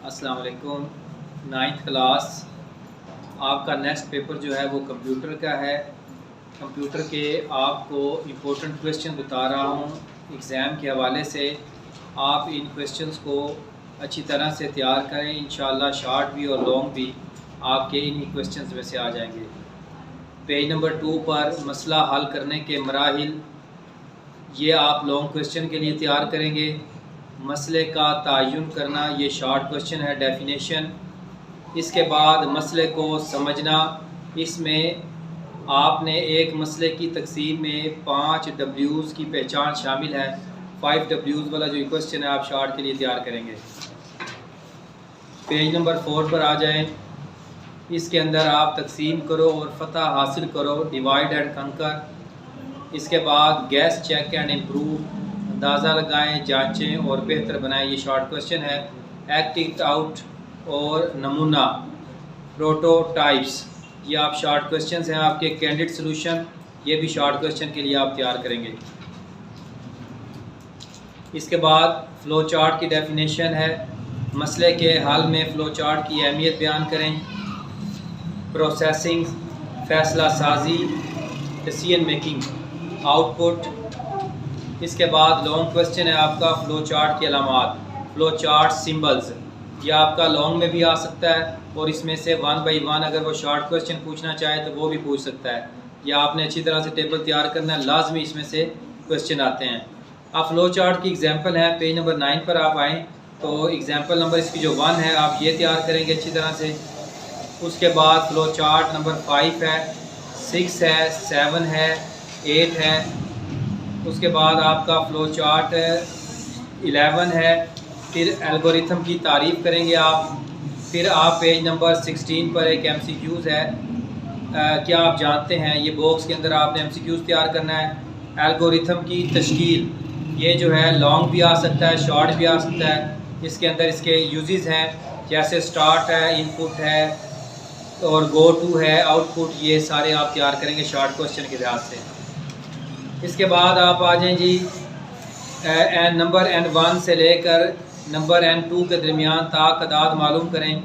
अस्सलाम वालेकुम। 9th class आपका नेक्स्ट पेपर जो है वो कंप्यूटर का है। कंप्यूटर के आपको इम्पोर्टेंट क्वेश्चन बता रहा हूँ एग्ज़ाम के हवाले से। आप इन क्वेश्चंस को अच्छी तरह से तैयार करें, इंशाल्लाह शॉर्ट भी और लॉन्ग भी आपके इन्हीं क्वेश्चंस में से आ जाएंगे। पेज नंबर 2 पर मसला हल करने के मराहिल, ये आप लॉन्ग क्वेश्चन के लिए तैयार करेंगे। मसले का तयन करना, ये शॉर्ट क्वेश्चन है, डेफिनेशन। इसके बाद मसले को समझना, इसमें आपने एक मसले की तकसीम में 5 W's की पहचान शामिल है। 5 W's वाला जो क्वेश्चन है आप शॉर्ट के लिए तैयार करेंगे। पेज नंबर 4 पर आ जाएं। इसके अंदर आप तकसीम करो और फतह हासिल करो, डिवाइड एंड कंकर। इसके बाद गैस, चेक एंड इम्प्रूव, अंदाज़ा लगाएं, जांचें और बेहतर बनाएं, ये शॉर्ट क्वेश्चन है। एक्ट इट आउट और नमूना, प्रोटोटाइप्स, ये आप शॉर्ट क्वेश्चन हैं आपके। कैंडिड सोल्यूशन, ये भी शॉर्ट क्वेश्चन के लिए आप तैयार करेंगे। इसके बाद फ़्लो चार्ट की डेफिनेशन है। मसले के हल में फ़्लो चार्ट की अहमियत बयान करें। प्रोसेसिंग, फैसला साजी, डिसीजन मेकिंग, आउटपुट। इसके बाद लॉन्ग क्वेश्चन है आपका फ़्लो चार्ट की अलामात, फ़्लो चार्ट सिंबल्स, यह आपका लॉन्ग में भी आ सकता है और इसमें से 1 बाई 1 अगर वो शॉर्ट क्वेश्चन पूछना चाहे तो वो भी पूछ सकता है। या आपने अच्छी तरह से टेबल तैयार करना है, लाजमी इसमें से क्वेश्चन आते हैं। अब फ़्लो चार्ट की एग्जांपल है, पेज नंबर 9 पर आप आएँ तो एग्जांपल नंबर इसकी जो 1 है आप ये तैयार करेंगे अच्छी तरह से। उसके बाद फ़्लो चार्ट नंबर 5 है, 6 है, 7 है, 8 है। उसके बाद आपका फ़्लो चार्ट 11 है। फिर एल्गोरिथम की तारीफ़ करेंगे आप। फिर आप पेज नंबर 16 पर एक MCQs है। क्या आप जानते हैं, ये बॉक्स के अंदर आपने MCQs तैयार करना है। एल्गोरिथम की तश्कील, ये जो है लॉन्ग भी आ सकता है, शॉर्ट भी आ सकता है। इसके अंदर इसके यूजेस हैं, जैसे स्टार्ट है, इनपुट है और गो टू है, आउटपुट, ये सारे आप तैयार करेंगे शॉर्ट क्वेश्चन के लिहाज से। इसके बाद आप आ जाएं जी नंबर N1 से लेकर नंबर N2 के दरमियान तादाद मालूम करें।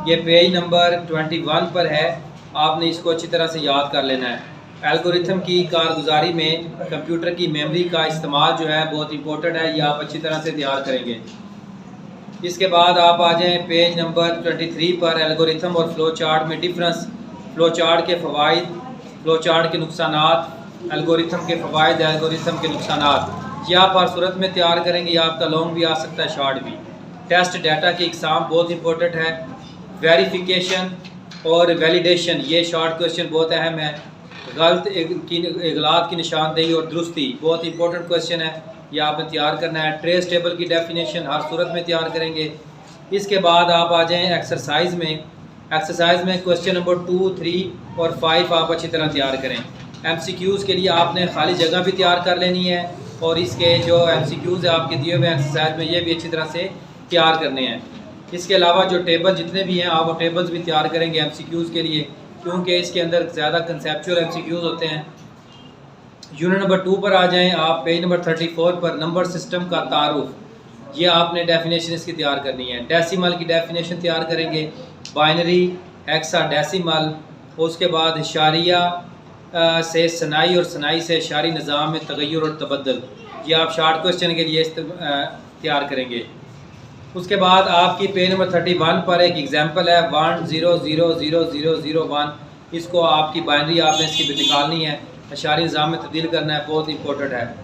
ये पेज नंबर 21 पर है, आपने इसको अच्छी तरह से याद कर लेना है। एल्गोरिथम की कारगुजारी में कंप्यूटर की मेमोरी का इस्तेमाल जो है बहुत इंपॉर्टेंट है, ये आप अच्छी तरह से तैयार करेंगे। इसके बाद आप आ जाएं पेज नंबर 23 पर, एल्गोरिथम और फ़्लो चार्ट में डिफरेंस, फ़्लो चार्ट के फ़वाइद, फ़्लो चार्ट के नुकसानात, एल्गोरिथम के फ़वाइद, एल्गोरिथम के नुकसानात। या आप हर सूरत में तैयार करेंगे, या आपका लॉन्ग भी आ सकता है, शॉर्ट भी। टेस्ट डाटा की इकसाम बहुत इंपॉर्टेंट है। वेरिफिकेशन और वैलिडेशन, ये शॉर्ट क्वेश्चन बहुत अहम है। गलत इगलात की निशानदेही और दुरुस्ती, बहुत इंपॉर्टेंट क्वेश्चन है, ये आपने तैयार करना है। ट्रेस टेबल की डेफिनेशन हर सूरत में तैयार करेंगे। इसके बाद आप आ जाएँ एक्सरसाइज में। एक्सरसाइज में क्वेश्चन नंबर 2, 3 और 5 आप अच्छी तरह तैयार करें। MCQs के लिए आपने खाली जगह भी तैयार कर लेनी है और इसके जो MCQs है आपके दिए हुए एक्सरसाइज में, ये भी अच्छी तरह से तैयार करने हैं। इसके अलावा जो टेबल जितने भी हैं आप वो टेबल्स भी तैयार करेंगे MCQs के लिए, क्योंकि इसके अंदर ज़्यादा कंसेप्चुअल MCQs होते हैं। यूनिट नंबर 2 पर आ जाएं आप, पेज नंबर 34 पर, नंबर सिस्टम का तारुफ, ये आपने डेफिनेशन इसकी तैयार करनी है। डेसिमल की डेफिनेशन तैयार करेंगे, बाइनरी, हेक्साडेसिमल, उसके बाद इशारिया से सनाई और सनाई से इशारी निज़ाम में तगय्युर और तबद्दुल, ये आप शॉर्ट क्वेश्चन के लिए तैयार करेंगे। उसके बाद आपकी पेज नंबर 31 पर एक एग्जांपल है 10000001, इसको आपकी बाइनरी आपने इसकी भी निकालनी है, इशारी निज़ाम में तब्दील करना है, बहुत इंपॉर्टेंट है।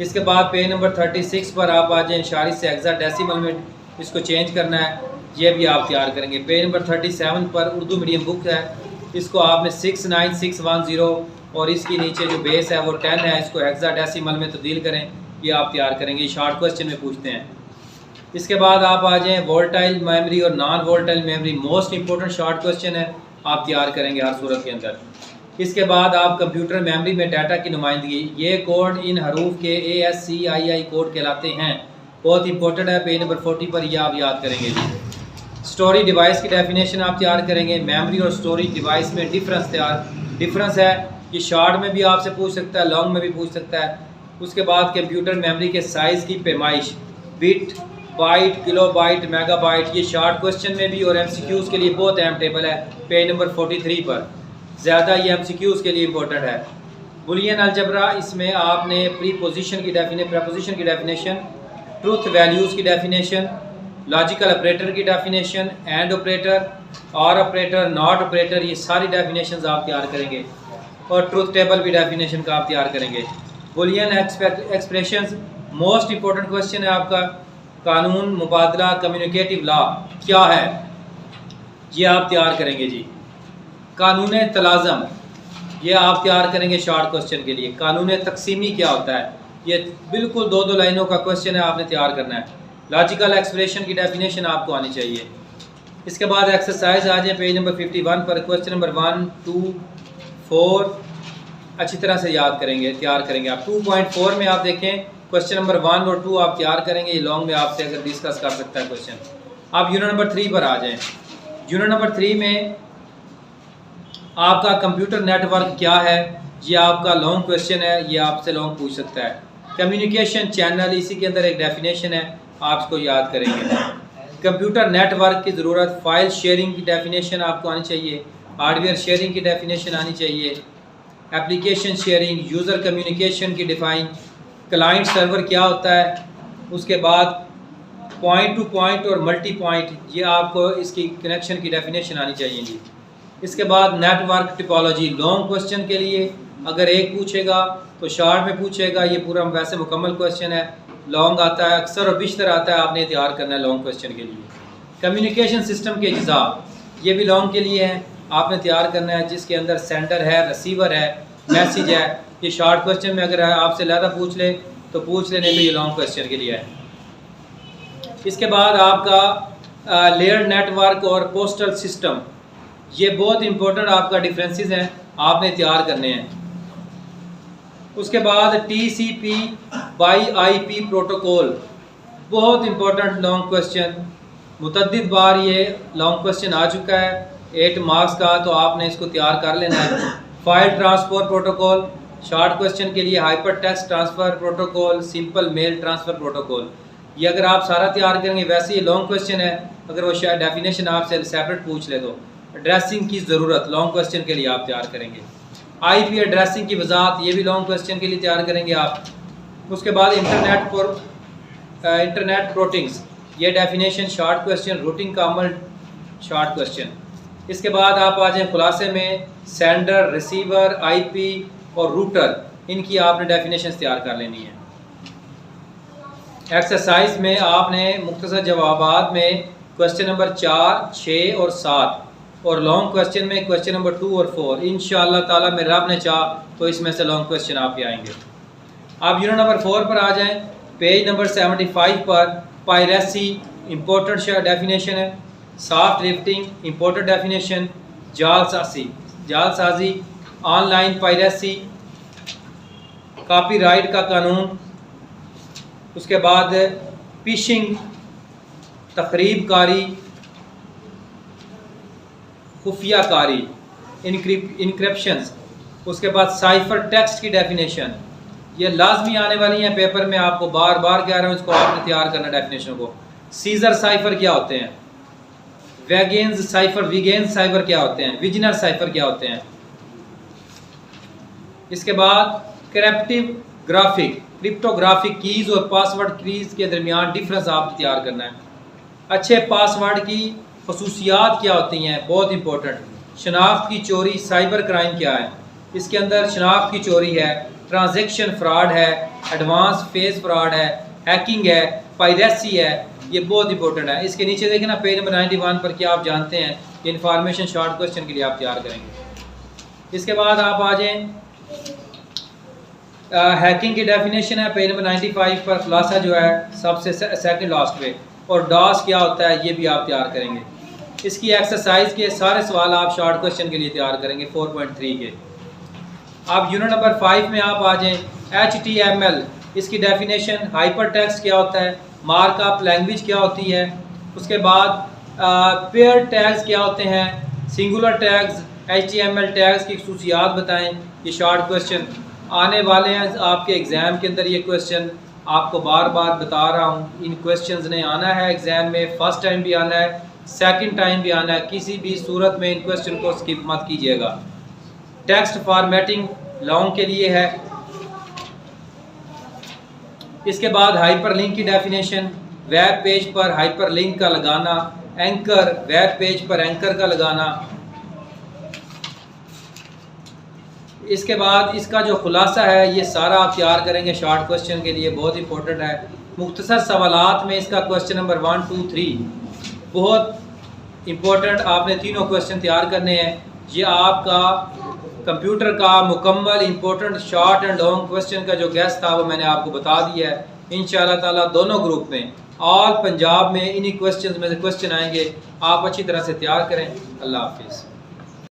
इसके बाद पेज नंबर 36 पर आप आ जाएँ, इशारी से हेक्साडेसिमल में इसको चेंज करना है, ये भी आप तैयार करेंगे। पेज नंबर 37 पर उर्दू मीडियम बुक है, इसको आपने 69610 और इसकी नीचे जो बेस है वो 10 है, इसको हेक्साडेसिमल में तब्दील करें, ये आप तैयार करेंगे। शॉर्ट क्वेश्चन में पूछते हैं। इसके बाद आप आ जाएं, वोलेटाइल मेमोरी और non volatile memory, most important short question है, आप तैयार करेंगे हर सूरत के अंदर। इसके बाद आप कंप्यूटर मेमोरी में डाटा की नुमाइंदगी, ये कोड इन हरूफ के ASCII कोड कहलाते हैं, बहुत इंपॉर्टेंट है। पेज नंबर 40 पर यह आप याद करेंगे। स्टोरी डिवाइस की डेफिनेशन आप तैयार करेंगे। मेमोरी और स्टोरी डिवाइस में डिफरेंस है, ये शॉर्ट में भी आपसे पूछ सकता है, लॉन्ग में भी पूछ सकता है। उसके बाद कंप्यूटर मेमोरी के साइज़ की पैमाइश, बिट, बाइट, किलोबाइट, मेगाबाइट, ये शॉर्ट क्वेश्चन में भी और एमसीक्यूज़ के लिए बहुत अहम टेबल है पेज नंबर 43 पर। ज़्यादा ये एमसीक्यूज़ के लिए इंपॉर्टेंट है। बुलियन अलजबरा, इसमें आपने प्रीपोजिशन की प्रपोजिशन की डेफिनेशन, ट्रूथ वैल्यूज़ की डेफिनेशन, लॉजिकल ऑपरेटर की डेफिनेशन, एंड ऑपरेटर, और ऑपरेटर, नॉट ऑपरेटर, ये सारी डेफिनेशन आप तैयार करेंगे और ट्रूथ टेबल भी डेफिनेशन का आप तैयार करेंगे। Boolean expressions most important question है आपका। कानून मुबादला कम्युनिकेटिव लॉ क्या है, ये आप तैयार करेंगे जी। कानून तलाज़म, ये आप तैयार करेंगे शॉर्ट क्वेश्चन के लिए। कानून तकसीमी क्या होता है, ये बिल्कुल दो लाइनों का क्वेश्चन है, आपने तैयार करना है। लॉजिकल एक्सप्रेशन की डेफिनेशन आपको आनी चाहिए। इसके बाद एक्सरसाइज आ जाए पेज नंबर 51 पर। क्वेश्चन नंबर 1, 2, 4 अच्छी तरह से याद करेंगे, तैयार करेंगे आप। 2.4 में आप देखें क्वेश्चन नंबर 1 और 2 आप तैयार करेंगे। ये लॉन्ग में आपसे अगर डिस्कस कर सकता है क्वेश्चन। आप यूनिट नंबर 3 पर आ जाएं। यूनिट नंबर 3 में आपका कंप्यूटर नेटवर्क क्या है, ये आपका लॉन्ग क्वेश्चन है, ये आपसे लॉन्ग पूछ सकता है। कम्युनिकेशन चैनल, इसी के अंदर एक डेफिनेशन है, आप इसको याद करेंगे। कंप्यूटर नेटवर्क की ज़रूरत, फाइल शेयरिंग की डेफिनेशन आपको आनी चाहिए, हार्डवेयर शेयरिंग की डेफिनेशन आनी चाहिए, एप्लीकेशन शेयरिंग, यूज़र कम्युनिकेशन की डिफ़ाइन, क्लाइंट सर्वर क्या होता है, उसके बाद पॉइंट टू पॉइंट और मल्टी पॉइंट, ये आपको इसकी कनेक्शन की डेफिनेशन आनी चाहिए जी। इसके बाद नेटवर्क टिपोलॉजी, लॉन्ग क्वेश्चन के लिए अगर एक पूछेगा तो शॉर्ट में पूछेगा, ये पूरा वैसे मुकम्मल क्वेश्चन है। लॉन्ग आता है अक्सर और बिश्तर आता है, आपने तैयार करना है लॉन्ग क्वेश्चन के लिए। कम्युनिकेशन सिस्टम के अज्जा, ये भी लॉन्ग के लिए है, आपने तैयार करना है, जिसके अंदर सेंडर है, रिसीवर है, मैसेज है। ये शॉर्ट क्वेश्चन में अगर आपसे ज़्यादा पूछ ले तो पूछ ले, नहीं तो ये लॉन्ग क्वेश्चन के लिए है। इसके बाद आपका लेयर नेटवर्क और पोस्टल सिस्टम, ये बहुत इंपॉर्टेंट आपका डिफरेंसेस हैं, आपने तैयार करने हैं। उसके बाद TCP बाई IP प्रोटोकॉल, बहुत इंपॉर्टेंट लॉन्ग क्वेश्चन, मुतद्दिद बार ये लॉन्ग क्वेश्चन आ चुका है 8 मार्क्स का, तो आपने इसको तैयार कर लेना है। File transfer protocol, short question के लिए hyper text transfer protocol, simple mail transfer protocol, ये अगर आप सारा तैयार करेंगे। वैसे ये लॉन्ग क्वेश्चन है, अगर वो शायद डेफिनेशन आपसे सेपरेट पूछ ले तो। एड्रेसिंग की ज़रूरत, लॉन्ग क्वेश्चन के लिए आप तैयार करेंगे। IP एड्रेसिंग की वजाहत, ये भी लॉन्ग क्वेश्चन के लिए तैयार करेंगे आप। उसके बाद इंटरनेट प्रोटिंग्स, ये डेफिनेशन शॉर्ट क्वेश्चन, रूटिंग का अमल शॉर्ट क्वेश्चन। इसके बाद आप आ जाएँ खुलासे में, सेंडर, रिसीवर, IP और रूटर, इनकी आपने डेफिनेशन तैयार कर लेनी है। एक्सरसाइज में आपने मुख्तसर जवाबात में क्वेश्चन नंबर 4, 6 और 7 और लॉन्ग क्वेश्चन में क्वेश्चन नंबर 2 और 4 इंशाअल्लाह ताला में रब ने चाह तो इसमें से लॉन्ग क्वेश्चन आपके आएंगे। आप यूनिट नंबर 4 पर आ जाएं, पेज नंबर 75 पर। पायरेसी इंपॉर्टेंट डेफिनेशन है, सॉफ्ट लिफ्टिंग इंपॉर्टेंट डेफिनेशन, जालसाजी, ऑनलाइन पायरेसी, कॉपीराइट का कानून, उसके बाद फिशिंग, तखरीब कारी, खुफिया कारी, इनक्रिप्शंस, उसके बाद साइफर टेक्स्ट की डेफिनेशन, ये लाजमी आने वाली हैं पेपर में, आपको बार बार कह रहा हूँ, इसको आपने तैयार करना डेफिनेशन को। सीजर साइफर क्या होते हैं, वेगेन्स साइफर, विगेन्स साइफर क्या होते हैं, विजनर साइफर क्या होते हैं। इसके बाद क्रिप्टिव ग्राफिक, क्रिप्टोग्राफिक कीज़ और पासवर्ड कीज़ के दरमियान डिफरेंस आप तैयार करना है। अच्छे पासवर्ड की खसूसियात क्या होती हैं, बहुत इंपॉर्टेंट। शनाख्त की चोरी, साइबर क्राइम क्या है, इसके अंदर शनाख्त की चोरी है, ट्रांजैक्शन फ्रॉड है, एडवांस फेज फ्रॉड है, हैकिंग है, पायरेसी है, ये बहुत इंपॉर्टेंट है। इसके नीचे देखें ना पेज नंबर 91 पर, क्या आप जानते हैं ये इन्फॉर्मेशन शॉर्ट क्वेश्चन के लिए आप तैयार करेंगे। इसके बाद आप आ जाएँ, हैकिंग की डेफिनेशन है पेज नंबर 95 पर, खुलासा जो है सबसे सेकंड लास्ट पे, और डॉस क्या होता है ये भी आप तैयार करेंगे। इसकी एक्सरसाइज के सारे सवाल आप शॉर्ट क्वेश्चन के लिए तैयार करेंगे 4.3 के। आप यूनिट नंबर 5 में आप आ जाएँ, HTML, इसकी डेफिनेशन, हाइपर टेक्स्ट क्या होता है, मार्कअप लैंग्वेज क्या होती है, उसके बाद पेयर टैग्स क्या होते हैं, सिंगुलर टैग्स, HTML टैग्स की खसूसियात बताएं। ये शॉर्ट क्वेश्चन आने वाले हैं आपके एग्ज़ाम के अंदर, ये क्वेश्चन आपको बार बार बता रहा हूँ, इन क्वेश्चंस ने आना है एग्ज़ाम में, फ़र्स्ट टाइम भी आना है, सेकंड टाइम भी आना है। किसी भी सूरत में इन क्वेश्चन को स्किप मत कीजिएगा। टेक्स्ट फॉर्मेटिंग लॉन्ग के लिए है। इसके बाद हाइपरलिंक की डेफिनेशन, वेब पेज पर हाइपरलिंक का लगाना, एंकर, वेब पेज पर एंकर का लगाना। इसके बाद इसका जो खुलासा है ये सारा आप तैयार करेंगे शॉर्ट क्वेश्चन के लिए, बहुत इंपॉर्टेंट है। मुख्तसर सवालात में इसका क्वेश्चन नंबर 1, 2, 3 बहुत इंपॉर्टेंट, आपने तीनों क्वेश्चन तैयार करने हैं। ये आपका कंप्यूटर का मुकम्मल important short and long question का जो गेस्ट था वो मैंने आपको बता दिया है। इंशाअल्लाह ताला दोनों ग्रुप में, ऑल पंजाब में इन्हीं क्वेश्चन में से क्वेश्चन आएंगे। आप अच्छी तरह से तैयार करें। अल्लाह हाफिज़।